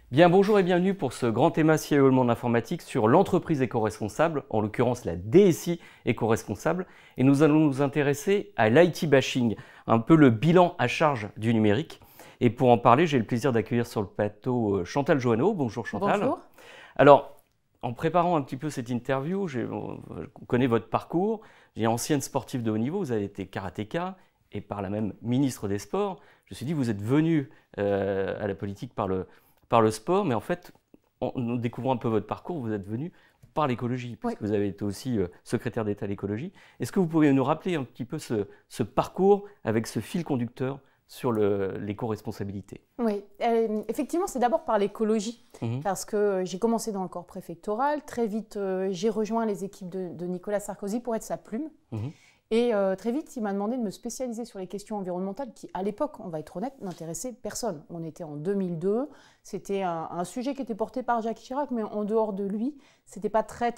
Bien, bonjour et bienvenue pour ce grand théma CIO Monde Informatique sur l'entreprise éco-responsable, en l'occurrence la DSI éco-responsable. Et nous allons nous intéresser à l'IT bashing, un peu le bilan à charge du numérique. Et pour en parler, j'ai le plaisir d'accueillir sur le plateau Chantal Joanneau. Bonjour Chantal. Bonjour. Alors, en préparant un petit peu cette interview, je connais votre parcours. J'ai ancienne sportive de haut niveau, vous avez été karatéka et par là même ministre des Sports. Je me suis dit, vous êtes venu à la politique par le sport, mais en fait, en découvrant un peu votre parcours, vous êtes venu par l'écologie, puisque vous avez été aussi secrétaire d'État à l'écologie. Est-ce que vous pouvez nous rappeler un petit peu ce parcours avec ce fil conducteur sur l'éco-responsabilité? Oui, effectivement, c'est d'abord par l'écologie, parce que j'ai commencé dans le corps préfectoral. Très vite, j'ai rejoint les équipes de Nicolas Sarkozy pour être sa plume. Et très vite, il m'a demandé de me spécialiser sur les questions environnementales qui, à l'époque, on va être honnête, n'intéressaient personne. On était en 2002, c'était un sujet qui était porté par Jacques Chirac, mais en dehors de lui, c'était pas très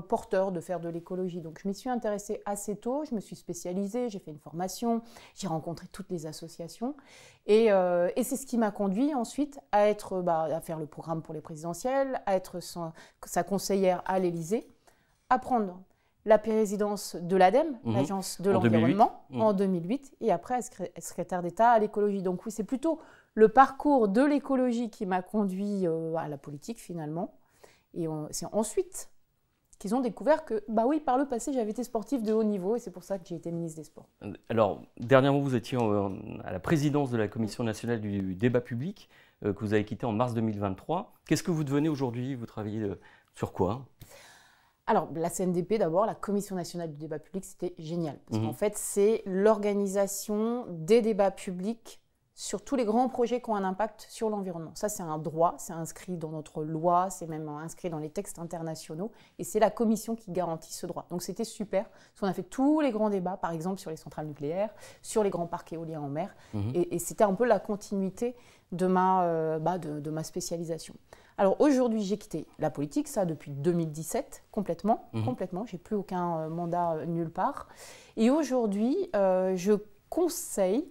porteur de faire de l'écologie. Donc je m'y suis intéressée assez tôt, je me suis spécialisée, j'ai fait une formation, j'ai rencontré toutes les associations. Et c'est ce qui m'a conduit ensuite à faire le programme pour les présidentielles, à être sa conseillère à l'Élysée, à prendre la présidence de l'ADEME, l'Agence de l'Environnement, en 2008, et après être secrétaire d'État à l'écologie. Donc oui, c'est plutôt le parcours de l'écologie qui m'a conduit à la politique finalement. Et c'est ensuite qu'ils ont découvert que, bah oui, par le passé, j'avais été sportive de haut niveau, et c'est pour ça que j'ai été ministre des Sports. Alors, dernièrement, vous étiez à la présidence de la Commission nationale du débat public, que vous avez quitté en mars 2023. Qu'est-ce que vous devenez aujourd'hui? Vous travaillez sur quoi? Alors, la CNDP, d'abord, la Commission nationale du débat public, c'était génial. Parce qu'en fait, c'est l'organisation des débats publics sur tous les grands projets qui ont un impact sur l'environnement. Ça, c'est un droit, c'est inscrit dans notre loi, c'est même inscrit dans les textes internationaux. Et c'est la Commission qui garantit ce droit. Donc, c'était super. Parce qu'on a fait tous les grands débats, par exemple, sur les centrales nucléaires, sur les grands parcs éoliens en mer. Et c'était un peu la continuité de ma spécialisation. Alors aujourd'hui, j'ai quitté la politique, ça depuis 2017, complètement. J'ai plus aucun mandat nulle part. Et aujourd'hui, je conseille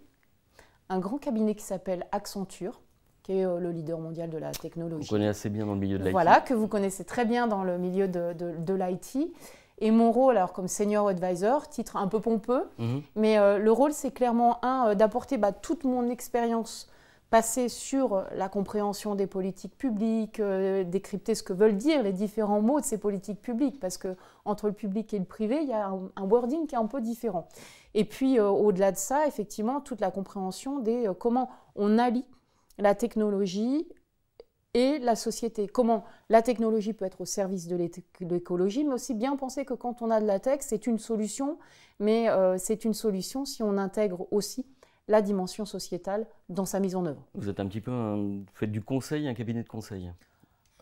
un grand cabinet qui s'appelle Accenture, qui est le leader mondial de la technologie. Vous connaissez assez bien dans le milieu de l'IT. Voilà, que vous connaissez très bien dans le milieu de l'IT. Et mon rôle, alors comme senior advisor, titre un peu pompeux, mais le rôle, c'est clairement d'apporter toute mon expérience passer sur la compréhension des politiques publiques, décrypter ce que veulent dire les différents mots de ces politiques publiques, parce qu'entre le public et le privé, il y a un wording qui est un peu différent. Et puis, au-delà de ça, effectivement, toute la compréhension des comment on allie la technologie et la société. Comment la technologie peut être au service de l'écologie, mais aussi bien penser que quand on a de la tech, c'est une solution, mais c'est une solution si on intègre aussi la dimension sociétale dans sa mise en œuvre. Vous êtes un petit peu, vous faites du conseil, un cabinet de conseil?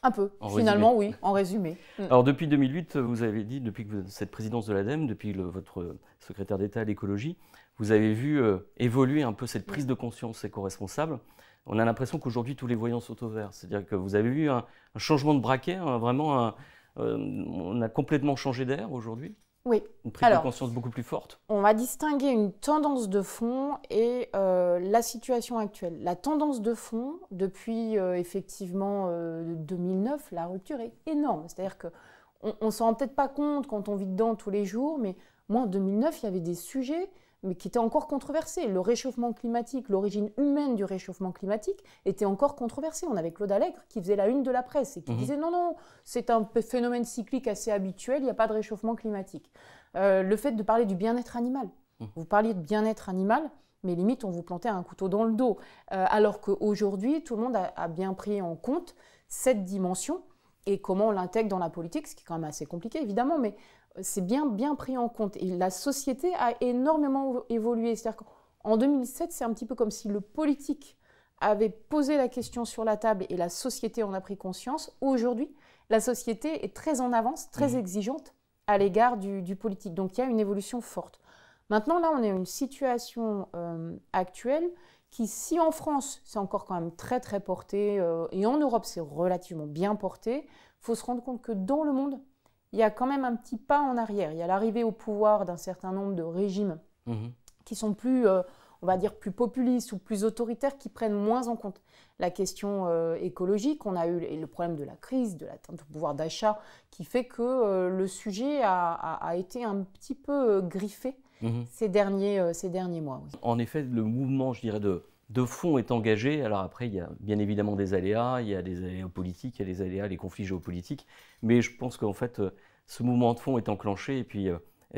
Un peu, finalement oui, en résumé. Alors depuis 2008, vous avez dit, depuis que cette présidence de l'ADEME, depuis votre secrétaire d'État à l'écologie, vous avez vu évoluer un peu cette prise de conscience éco-responsable. On a l'impression qu'aujourd'hui tous les voyants sont au vert, c'est-à-dire que vous avez eu un changement de braquet, on a complètement changé d'air aujourd'hui. Oui. Une prise de conscience beaucoup plus forte. On va distinguer une tendance de fond et la situation actuelle. La tendance de fond, depuis effectivement 2009, la rupture est énorme. C'est-à-dire qu'on ne s'en rend peut-être pas compte quand on vit dedans tous les jours, mais moi en 2009, il y avait des sujets qui étaient encore controversés. Le réchauffement climatique, l'origine humaine du réchauffement climatique était encore controversée. On avait Claude Allègre qui faisait la une de la presse et qui disait non, c'est un phénomène cyclique assez habituel, il n'y a pas de réchauffement climatique. Le fait de parler du bien-être animal. Vous parliez de bien-être animal, mais limite on vous plantait un couteau dans le dos. Alors qu'aujourd'hui, tout le monde a bien pris en compte cette dimension et comment on l'intègre dans la politique, ce qui est quand même assez compliqué évidemment, mais c'est bien pris en compte. Et la société a énormément évolué. C'est-à-dire qu'en 2007, c'est un petit peu comme si le politique avait posé la question sur la table et la société en a pris conscience. Aujourd'hui, la société est très en avance, très exigeante à l'égard du politique. Donc il y a une évolution forte. Maintenant, là, on est dans une situation actuelle qui, si en France, c'est encore quand même très porté, et en Europe, c'est relativement bien porté, il faut se rendre compte que dans le monde, il y a quand même un petit pas en arrière. Il y a l'arrivée au pouvoir d'un certain nombre de régimes qui sont plus on va dire, plus populistes ou plus autoritaires qui prennent moins en compte la question écologique. On a eu le problème de la crise, de l'atteinte du pouvoir d'achat, qui fait que le sujet a été un petit peu griffé ces derniers mois. Oui. En effet, le mouvement, je dirais, de fond est engagé. Alors après, il y a bien évidemment des aléas, il y a des aléas politiques, il y a des aléas, les conflits géopolitiques. Mais je pense qu'en fait, ce mouvement de fond est enclenché et puis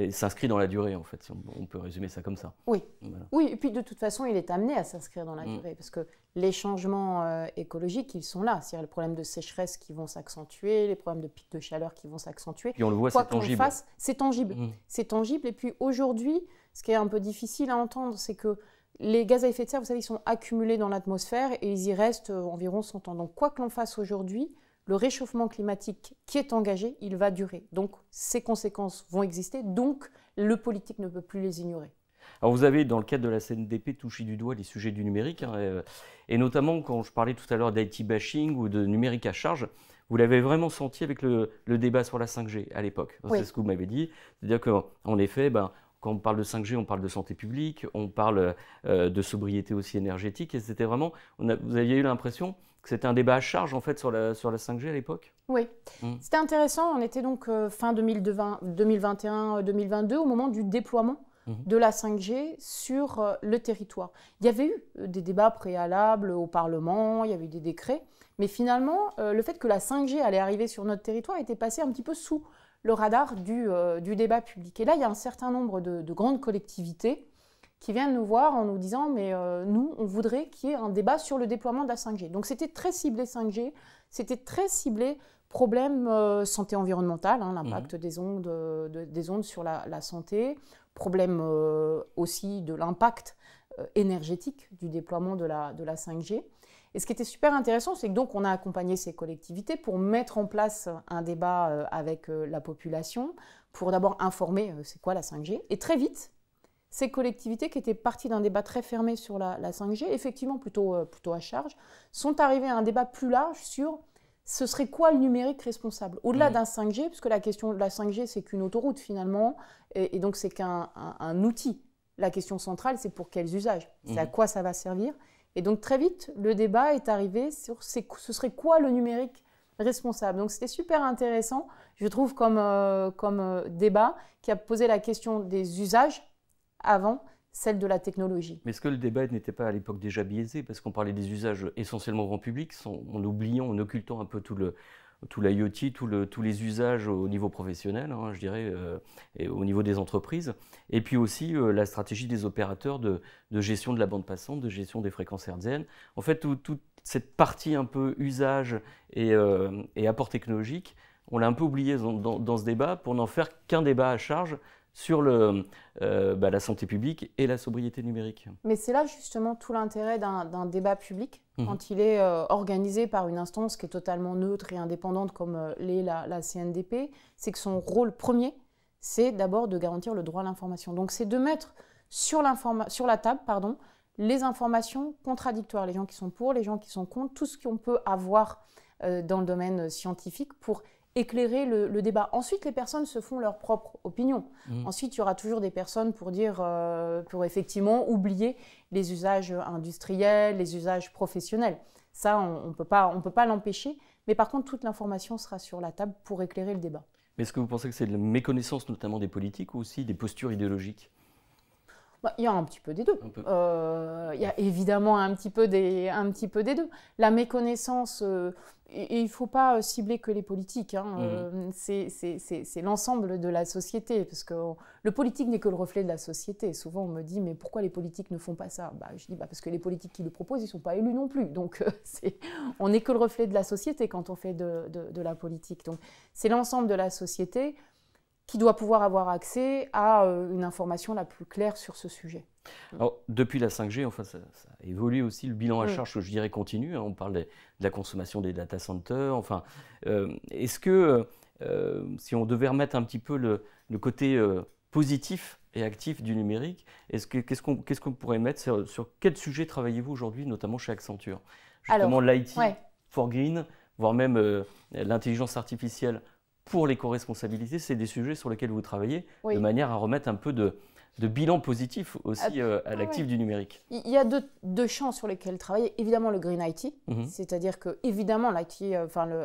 s'inscrit dans la durée, en fait. On peut résumer ça comme ça. Oui. Voilà. Oui, et puis de toute façon, il est amené à s'inscrire dans la durée, parce que les changements écologiques, ils sont là. C'est-à-dire le problème de sécheresse qui vont s'accentuer, les problèmes de pics de chaleur qui vont s'accentuer. Puis on le voit, c'est tangible. C'est tangible. C'est tangible. Et puis aujourd'hui, ce qui est un peu difficile à entendre, c'est que les gaz à effet de serre, vous savez, ils sont accumulés dans l'atmosphère et ils y restent environ 100 ans. Donc quoi que l'on fasse aujourd'hui, le réchauffement climatique qui est engagé, il va durer. Donc ces conséquences vont exister, donc le politique ne peut plus les ignorer. Alors vous avez, dans le cadre de la CNDP, touché du doigt les sujets du numérique, et notamment quand je parlais tout à l'heure d'IT bashing ou de numérique à charge, vous l'avez vraiment senti avec le débat sur la 5G à l'époque. Oui. C'est ce que vous m'avez dit. C'est-à-dire qu'en effet, quand on parle de 5G, on parle de santé publique, on parle de sobriété aussi énergétique, et c'était vraiment, vous aviez eu l'impression que c'était un débat à charge en fait sur la 5G à l'époque. Oui, c'était intéressant. On était donc fin 2021-2022 au moment du déploiement de la 5G sur le territoire. Il y avait eu des débats préalables au Parlement, il y avait eu des décrets, mais finalement, le fait que la 5G allait arriver sur notre territoire était passé un petit peu sous le radar du débat public. Et là, il y a un certain nombre de grandes collectivités qui viennent nous voir en nous disant « mais nous, on voudrait qu'il y ait un débat sur le déploiement de la 5G ». Donc c'était très ciblé 5G, c'était très ciblé problème santé environnementale, l'impact des ondes sur la santé, problème aussi de l'impact énergétique du déploiement de la 5G. Et ce qui était super intéressant, c'est que donc on a accompagné ces collectivités pour mettre en place un débat avec la population, pour d'abord informer c'est quoi la 5G. Et très vite, ces collectivités qui étaient parties d'un débat très fermé sur la 5G, effectivement plutôt à charge, sont arrivées à un débat plus large sur ce serait quoi le numérique responsable. Au-delà d'un 5G, puisque la question de la 5G, c'est qu'une autoroute finalement, et donc c'est qu'un outil. La question centrale, c'est pour quels usages, c'est à quoi ça va servir. Et donc très vite, le débat est arrivé sur ce serait quoi le numérique responsable. Donc c'était super intéressant, je trouve, comme débat qui a posé la question des usages avant celle de la technologie. Mais est-ce que le débat n'était pas à l'époque déjà biaisé, parce qu'on parlait des usages essentiellement grand public, en oubliant, en occultant un peu tout l'IoT, tous les usages au niveau professionnel, je dirais, et au niveau des entreprises, et puis aussi la stratégie des opérateurs de gestion de la bande passante, de gestion des fréquences hertziennes. En fait, toute cette partie un peu usage et apport technologique, on l'a un peu oublié dans ce débat pour n'en faire qu'un débat à charge sur la santé publique et la sobriété numérique. Mais c'est là justement tout l'intérêt d'un débat public, quand il est organisé par une instance qui est totalement neutre et indépendante comme l'est la CNDP, c'est que son rôle premier, c'est d'abord de garantir le droit à l'information. Donc c'est de mettre sur la table les informations contradictoires, les gens qui sont pour, les gens qui sont contre, tout ce qu'on peut avoir dans le domaine scientifique pour éclairer le débat. Ensuite, les personnes se font leur propre opinion. Ensuite, il y aura toujours des personnes pour effectivement oublier les usages industriels, les usages professionnels. Ça, on ne peut pas l'empêcher. Mais par contre, toute l'information sera sur la table pour éclairer le débat. Mais est-ce que vous pensez que c'est de la méconnaissance notamment des politiques ou aussi des postures idéologiques ? Il y a un petit peu des deux. Il y a évidemment un petit peu des deux. La méconnaissance, et il ne faut pas cibler que les politiques, c'est l'ensemble de la société, parce que le politique n'est que le reflet de la société. Souvent on me dit, mais pourquoi les politiques ne font pas ça ? Je dis, parce que les politiques qui le proposent, ils ne sont pas élus non plus. Donc on n'est que le reflet de la société quand on fait de la politique. Donc c'est l'ensemble de la société qui doit pouvoir avoir accès à une information la plus claire sur ce sujet. Alors, depuis la 5G, enfin, ça a évolué aussi, le bilan à charge, je dirais, continue. On parle de la consommation des data centers. Enfin, est-ce que, si on devait remettre un petit peu le côté positif et actif du numérique, qu'est-ce qu'on pourrait mettre sur quel sujet travaillez-vous aujourd'hui, notamment chez Accenture ? Justement, l'IT for Green, voire même l'intelligence artificielle pour l'éco-responsabilité, c'est des sujets sur lesquels vous travaillez, de manière à remettre un peu de bilan positif aussi à l'actif du numérique. Il y a deux champs sur lesquels travailler. Évidemment, le Green IT, c'est-à-dire que évidemment l'IT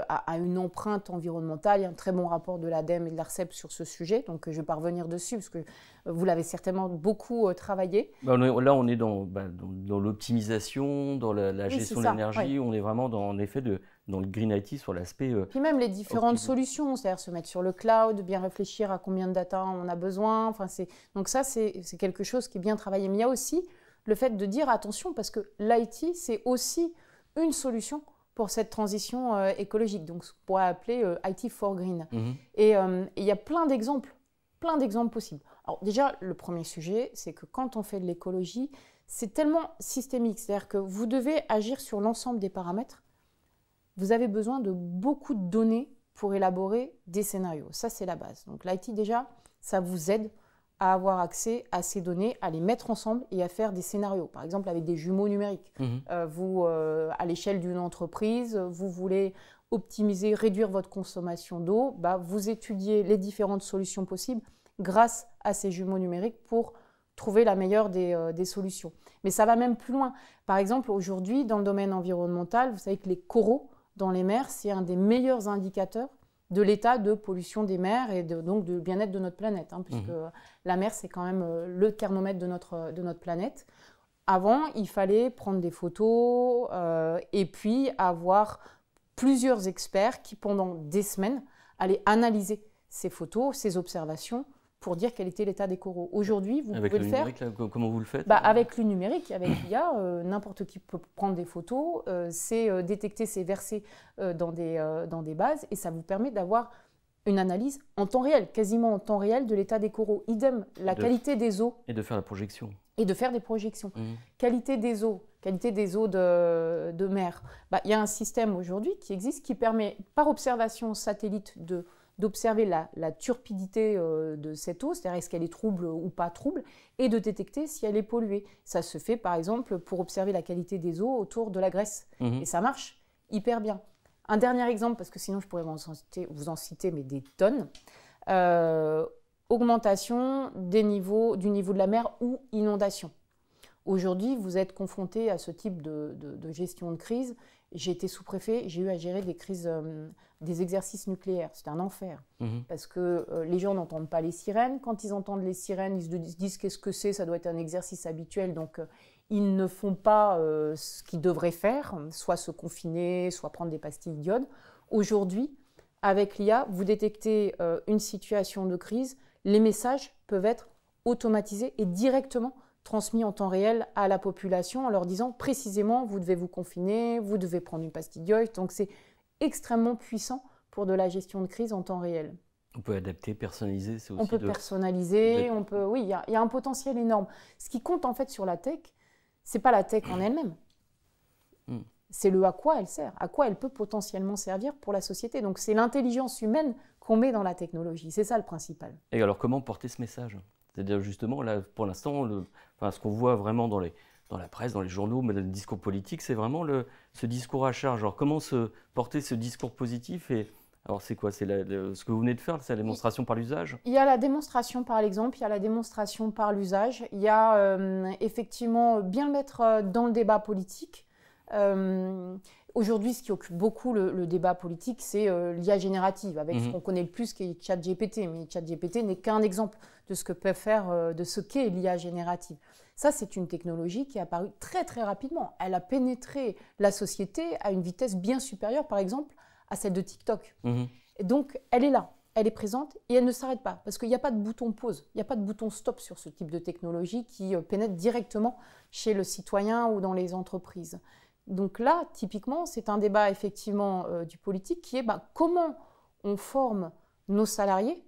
a une empreinte environnementale. Il y a un très bon rapport de l'ADEME et de l'ARCEP sur ce sujet, donc je ne vais pas revenir dessus parce que vous l'avez certainement beaucoup travaillé. Là, on est dans l'optimisation, dans la gestion de l'énergie. On est vraiment en effet dans le Green IT sur l'aspect. Puis même les différentes solutions, c'est-à-dire se mettre sur le cloud, bien réfléchir à combien de data on a besoin. Donc ça, c'est quelque chose qui est bien travaillé. Mais il y a aussi le fait de dire attention, parce que l'IT, c'est aussi une solution pour cette transition écologique. Donc ce qu'on pourrait appeler IT for Green. Et il y a plein d'exemples possibles. Alors déjà, le premier sujet, c'est que quand on fait de l'écologie, c'est tellement systémique. C'est-à-dire que vous devez agir sur l'ensemble des paramètres. Vous avez besoin de beaucoup de données pour élaborer des scénarios. Ça, c'est la base. Donc l'IT, déjà, ça vous aide à avoir accès à ces données, à les mettre ensemble et à faire des scénarios. Par exemple, avec des jumeaux numériques. À l'échelle d'une entreprise, vous voulez optimiser, réduire votre consommation d'eau, vous étudiez les différentes solutions possibles grâce à ces jumeaux numériques pour trouver la meilleure des solutions. Mais ça va même plus loin. Par exemple, aujourd'hui, dans le domaine environnemental, vous savez que les coraux dans les mers, c'est un des meilleurs indicateurs de l'état de pollution des mers et donc de bien-être de notre planète, puisque la mer, c'est quand même le thermomètre de notre planète. Avant, il fallait prendre des photos et puis avoir plusieurs experts qui, pendant des semaines, allaient analyser ces photos, ces observations, pour dire quel était l'état des coraux. Aujourd'hui, vous pouvez le faire. Avec le numérique, là, comment vous le faites Avec le numérique, avec l'IA, n'importe qui peut prendre des photos, c'est détecter, c'est verser dans des bases, et ça vous permet d'avoir une analyse en temps réel, quasiment en temps réel, de l'état des coraux. Idem, la qualité des eaux. Et de faire la projection. Et de faire des projections. Qualité des eaux de mer. Il y a un système aujourd'hui qui existe qui permet, par observation satellite, d'observer la turbidité de cette eau, c'est-à-dire est-ce qu'elle est trouble ou pas trouble, et de détecter si elle est polluée. Ça se fait par exemple pour observer la qualité des eaux autour de la Grèce. Et ça marche hyper bien. Un dernier exemple, parce que sinon je pourrais vous en citer mais des tonnes. Augmentation du niveau de la mer ou inondation. Aujourd'hui, vous êtes confronté à ce type de gestion de crise. J'ai été sous-préfet, j'ai eu à gérer des crises, des exercices nucléaires. C'était un enfer. Parce que les gens n'entendent pas les sirènes. Quand ils entendent les sirènes, ils se disent qu'est-ce que c'est, ça doit être un exercice habituel. Donc, ils ne font pas ce qu'ils devraient faire, soit se confiner, soit prendre des pastilles d'iode. Aujourd'hui, avec l'IA, vous détectez une situation de crise, les messages peuvent être automatisés et directement transmis en temps réel à la population en leur disant précisément vous devez vous confiner, vous devez prendre une pastille d'iode. Donc c'est extrêmement puissant pour de la gestion de crise en temps réel. On peut adapter, personnaliser. On peut personnaliser, oui, il y a un potentiel énorme. Ce qui compte en fait sur la tech, c'est pas la tech en elle-même. C'est le à quoi elle sert, à quoi elle peut potentiellement servir pour la société. Donc c'est l'intelligence humaine qu'on met dans la technologie, c'est ça le principal. Et alors comment porter ce message ? C'est-à-dire justement, là, pour l'instant, ce qu'on voit vraiment dans la presse, dans les journaux, mais dans le discours politique, c'est vraiment ce discours à charge. Alors comment porter ce discours positif et alors c'est quoi ? C'est ce que vous venez de faire, c'est la démonstration par l'usage ? Il y a la démonstration par l'exemple, il y a la démonstration par l'usage. Il y a effectivement bien le mettre dans le débat politique. Aujourd'hui, ce qui occupe beaucoup le débat politique, c'est l'IA générative, avec ce qu'on connaît le plus, qui est ChatGPT. Mais ChatGPT n'est qu'un exemple de ce que peut faire, de ce qu'est l'IA générative. Ça, c'est une technologie qui est apparue très, très rapidement. Elle a pénétré la société à une vitesse bien supérieure, par exemple, à celle de TikTok. Et donc, elle est là, elle est présente et elle ne s'arrête pas. Parce qu'il n'y a pas de bouton pause, il n'y a pas de bouton stop sur ce type de technologie qui pénètre directement chez le citoyen ou dans les entreprises. Donc là, typiquement, c'est un débat effectivement du politique qui est comment on forme nos salariés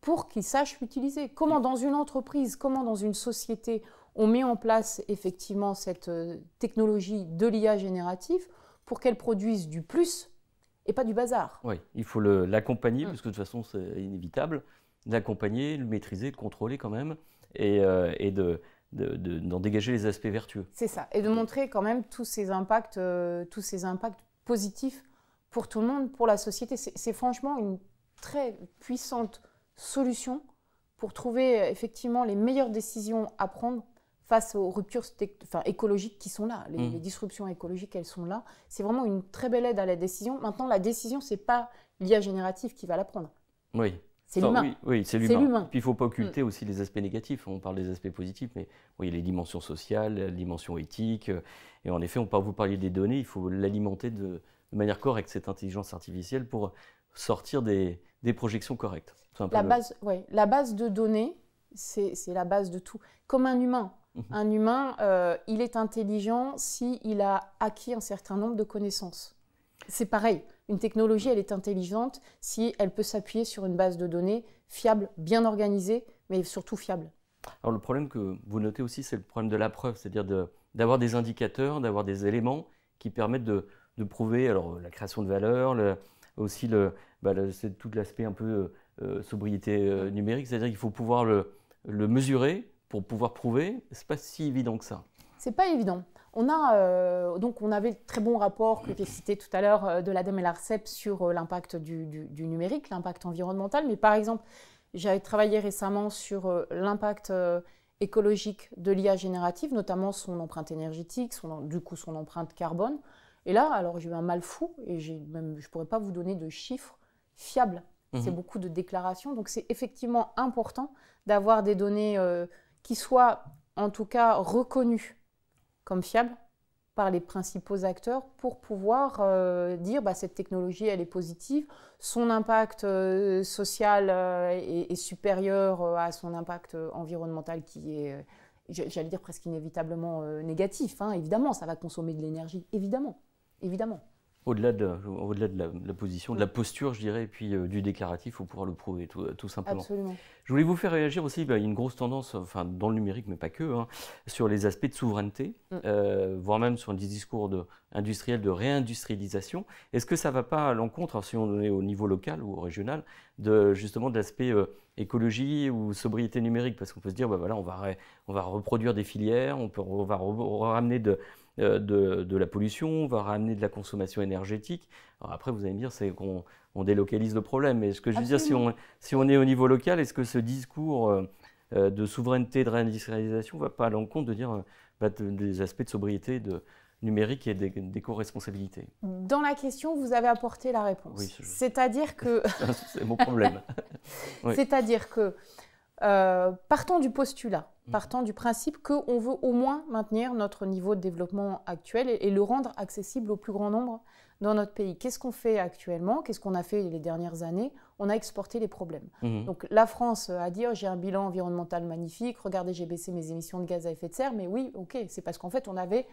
pour qu'ils sachent l'utiliser. Comment dans une entreprise, comment dans une société, on met en place effectivement cette technologie de l'IA générative pour qu'elle produise du plus et pas du bazar. Oui, il faut l'accompagner, parce que de toute façon c'est inévitable, l'accompagner, le maîtriser, le contrôler quand même, et d'en dégager les aspects vertueux. C'est ça, et de montrer quand même tous ces impacts positifs pour tout le monde, pour la société. C'est franchement une très puissante solution pour trouver effectivement les meilleures décisions à prendre face aux ruptures écologiques qui sont là. Les disruptions écologiques, elles sont là. C'est vraiment une très belle aide à la décision. Maintenant, la décision, ce n'est pas l'IA générative qui va la prendre. Oui. C'est l'humain. Oui, c'est l'humain. Puis il ne faut pas occulter aussi les aspects négatifs. On parle des aspects positifs, mais oui, les dimensions sociales, la dimension éthique. Et en effet, vous parliez des données, il faut l'alimenter de manière correcte, cette intelligence artificielle, pour sortir des projections correctes. La base de données, c'est la base de tout. Comme un humain. Un humain, il est intelligent s'il a acquis un certain nombre de connaissances. C'est pareil. Une technologie, elle est intelligente si elle peut s'appuyer sur une base de données fiable, bien organisée, mais surtout fiable. Alors le problème que vous notez aussi, c'est le problème de la preuve, c'est-à-dire d'avoir des indicateurs, d'avoir des éléments qui permettent de prouver la création de valeur, aussi c'est tout l'aspect un peu sobriété numérique, c'est-à-dire qu'il faut pouvoir le mesurer pour pouvoir prouver. C'est pas si évident que ça. C'est pas évident. On avait le très bon rapport que j'ai cité tout à l'heure de l'ADEME et l'ARCEP sur l'impact du numérique, l'impact environnemental. Mais par exemple, j'avais travaillé récemment sur l'impact écologique de l'IA générative, notamment son empreinte énergétique, son empreinte carbone. Et là, alors j'ai eu un mal fou et je ne pourrais pas vous donner de chiffres fiables. C'est beaucoup de déclarations. Donc c'est effectivement important d'avoir des données qui soient en tout cas reconnues comme fiable par les principaux acteurs pour pouvoir dire cette technologie elle est positive, son impact social est supérieur à son impact environnemental qui est, j'allais dire presque inévitablement négatif. Évidemment, ça va consommer de l'énergie, évidemment. Au-delà de la position, de la posture, je dirais, et puis du déclaratif, il faut pouvoir le prouver, tout simplement. Absolument. Je voulais vous faire réagir aussi, il y a une grosse tendance, dans le numérique, mais pas que, sur les aspects de souveraineté, voire même sur des discours industriels de réindustrialisation. Est-ce que ça ne va pas à l'encontre, si on est au niveau local ou régional, justement de l'aspect écologie ou sobriété numérique? Parce qu'on peut se dire, on va reproduire des filières, on va ramener de la pollution, on va ramener de la consommation énergétique. Alors après, vous allez me dire, c'est qu'on délocalise le problème. Mais ce que je veux dire, si on est au niveau local, est-ce que ce discours de souveraineté, de réindustrialisation ne va pas à l'encontre de dire des aspects de sobriété numérique et d'éco-responsabilité? Dans la question, vous avez apporté la réponse. Oui, c'est-à-dire que... c'est mon problème. Oui. C'est-à-dire que partons du postulat, partant du principe qu'on veut au moins maintenir notre niveau de développement actuel et le rendre accessible au plus grand nombre dans notre pays. Qu'est-ce qu'on fait actuellement? Qu'est-ce qu'on a fait les dernières années? On a exporté les problèmes. Donc la France a dit j'ai un bilan environnemental magnifique, regardez, j'ai baissé mes émissions de gaz à effet de serre, mais oui, ok, c'est parce qu'en fait on avait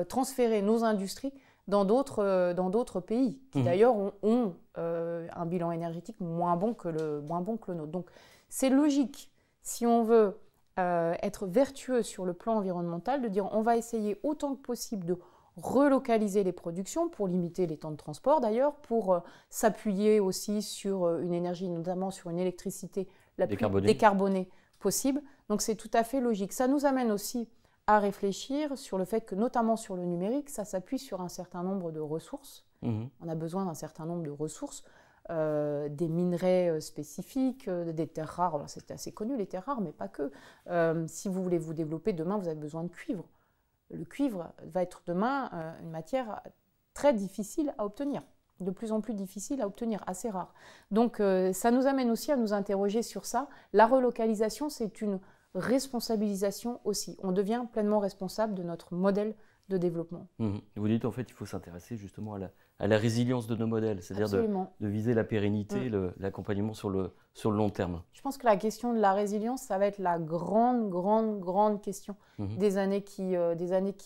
transféré nos industries dans d'autres pays qui d'ailleurs ont un bilan énergétique moins bon que le nôtre. Donc c'est logique, si on veut être vertueux sur le plan environnemental, de dire on va essayer autant que possible de relocaliser les productions pour limiter les temps de transport d'ailleurs, pour s'appuyer aussi sur une énergie, notamment sur une électricité la plus décarbonée possible. Donc c'est tout à fait logique. Ça nous amène aussi à réfléchir sur le fait que, notamment sur le numérique, ça s'appuie sur un certain nombre de ressources. On a besoin d'un certain nombre de ressources. Des minerais spécifiques, des terres rares. C'est assez connu les terres rares, mais pas que. Si vous voulez vous développer demain, vous avez besoin de cuivre. Le cuivre va être demain une matière très difficile à obtenir, de plus en plus difficile à obtenir, assez rare. Donc ça nous amène aussi à nous interroger sur ça. La relocalisation, c'est une responsabilisation aussi. On devient pleinement responsable de notre modèle de développement. Vous dites en fait il faut s'intéresser justement à la résilience de nos modèles, c'est-à-dire de viser la pérennité, l'accompagnement sur le long terme. Je pense que la question de la résilience, ça va être la grande question des années qui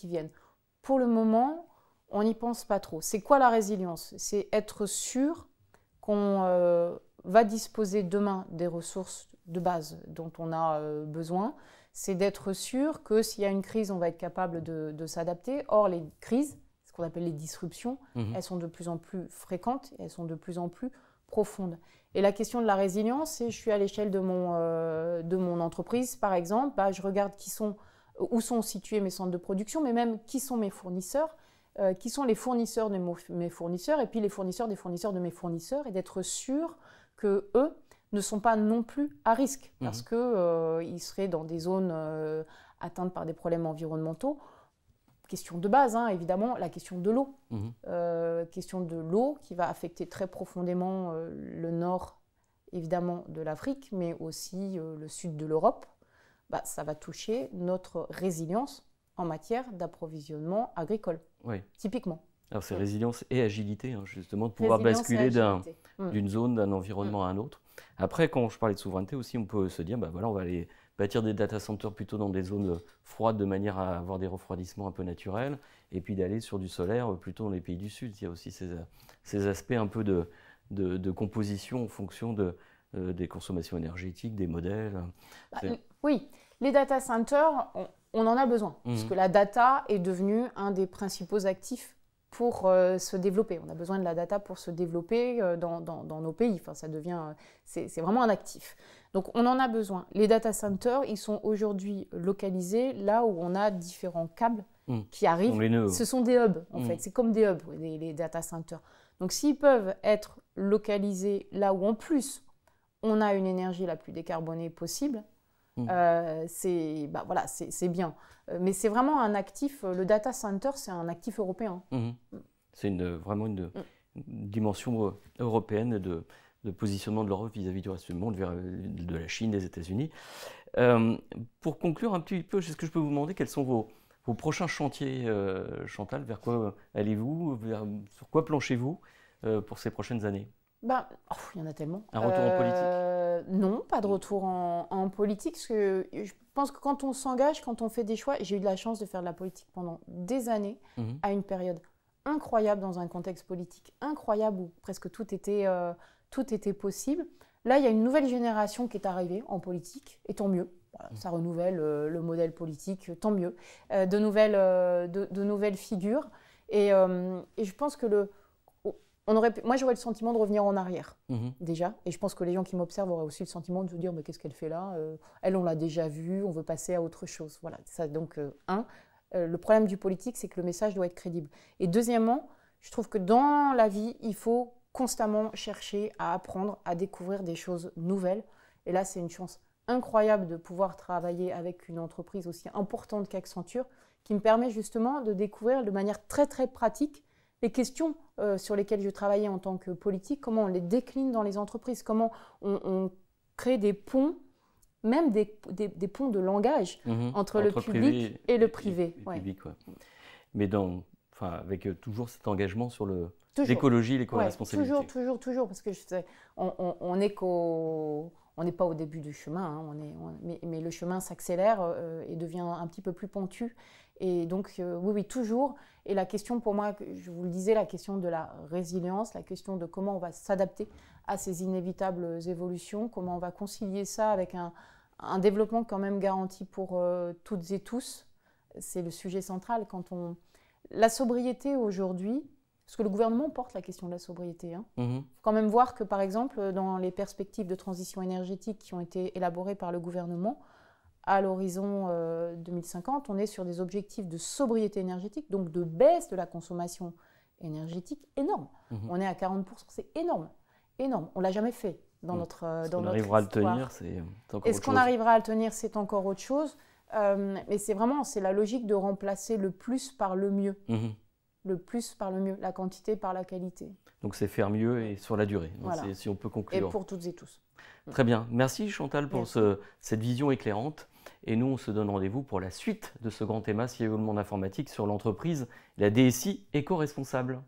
viennent. Pour le moment, on n'y pense pas trop. C'est quoi la résilience? C'est être sûr qu'on va disposer demain des ressources de base dont on a besoin. C'est d'être sûr que s'il y a une crise, on va être capable de s'adapter. Or, les crises, ce qu'on appelle les disruptions, elles sont de plus en plus fréquentes et elles sont de plus en plus profondes. Et la question de la résilience, c'est je suis à l'échelle de mon entreprise, par exemple, je regarde où sont situés mes centres de production, mais même qui sont mes fournisseurs, qui sont les fournisseurs de mes fournisseurs, et puis les fournisseurs des fournisseurs de mes fournisseurs, et d'être sûr que eux ne sont pas non plus à risque parce qu'ils seraient dans des zones atteintes par des problèmes environnementaux. Question de base, hein, évidemment, la question de l'eau. Question de l'eau qui va affecter très profondément le nord, évidemment, de l'Afrique, mais aussi le sud de l'Europe. Ça va toucher notre résilience en matière d'approvisionnement agricole, typiquement. Alors c'est résilience et agilité, hein, justement, de pouvoir basculer d'une zone, d'un environnement à un autre. Après, quand je parlais de souveraineté aussi, on peut se dire, voilà, on va aller bâtir des data centers plutôt dans des zones froides de manière à avoir des refroidissements un peu naturels, et puis d'aller sur du solaire plutôt dans les pays du Sud. Il y a aussi ces aspects un peu de composition en fonction des consommations énergétiques, des modèles. Oui, les data centers, on en a besoin, parce que la data est devenue un des principaux actifs pour se développer. On a besoin de la data pour se développer dans nos pays. Enfin, c'est vraiment un actif. Donc, on en a besoin. Les data centers, ils sont aujourd'hui localisés là où on a différents câbles qui arrivent. Ce sont des hubs, en fait. C'est comme des hubs, les data centers. Donc, s'ils peuvent être localisés là où, en plus, on a une énergie la plus décarbonée possible, c'est bien. Mais c'est vraiment un actif, le data center, c'est un actif européen. C'est vraiment une dimension européenne de positionnement de l'Europe vis-à-vis du reste du monde, vers de la Chine, des États-Unis. Pour conclure un petit peu, est-ce que je peux vous demander quels sont vos prochains chantiers, Chantal? Vers quoi allez-vous? Sur quoi planchez-vous pour ces prochaines années? Il y en a tellement. Un retour en politique? Non, pas de retour en politique. Parce que je pense que quand on s'engage, quand on fait des choix, j'ai eu de la chance de faire de la politique pendant des années, à une période incroyable dans un contexte politique incroyable où presque tout était possible. Là, il y a une nouvelle génération qui est arrivée en politique, et tant mieux. Voilà, ça renouvelle le modèle politique, tant mieux. De nouvelles figures. Et je pense que moi, j'aurais le sentiment de revenir en arrière, déjà. Et je pense que les gens qui m'observent auraient aussi le sentiment de se dire, mais qu'est-ce qu'elle fait là? Elle, on l'a déjà vue, on veut passer à autre chose. Voilà. Ça, donc, le problème du politique, c'est que le message doit être crédible. Et deuxièmement, je trouve que dans la vie, il faut constamment chercher à apprendre, à découvrir des choses nouvelles. Et là, c'est une chance incroyable de pouvoir travailler avec une entreprise aussi importante qu'Accenture, qui me permet justement de découvrir de manière très, très pratique les questions sur lesquelles je travaillais en tant que politique, comment on les décline dans les entreprises, comment on crée des ponts, même des ponts de langage entre le public et le privé. Mais avec toujours cet engagement sur l'écologie et l'éco-responsabilité. Toujours, parce que on n'est pas au début du chemin, mais le chemin s'accélère et devient un petit peu plus pentu. Et donc, oui, toujours. Et la question pour moi, je vous le disais, la question de la résilience, la question de comment on va s'adapter à ces inévitables évolutions, comment on va concilier ça avec un développement quand même garanti pour toutes et tous, c'est le sujet central. La sobriété aujourd'hui, parce que le gouvernement porte la question de la sobriété. Il faut quand même voir que, par exemple, dans les perspectives de transition énergétique qui ont été élaborées par le gouvernement, à l'horizon 2050, on est sur des objectifs de sobriété énergétique, donc de baisse de la consommation énergétique énorme. On est à 40%, c'est énorme. On ne l'a jamais fait dans notre histoire. Arrivera à le tenir, c'est encore autre chose. Est-ce qu'on arrivera à le tenir, c'est encore autre chose. Mais c'est la logique de remplacer le plus par le mieux. Le plus par le mieux, la quantité par la qualité. Donc c'est faire mieux et sur la durée, voilà. Si on peut conclure. Et pour toutes et tous. Très bien. Merci Chantal pour cette vision éclairante. Et nous, on se donne rendez-vous pour la suite de ce grand thème, CEO le monde informatique, sur l'entreprise, la DSI éco-responsable.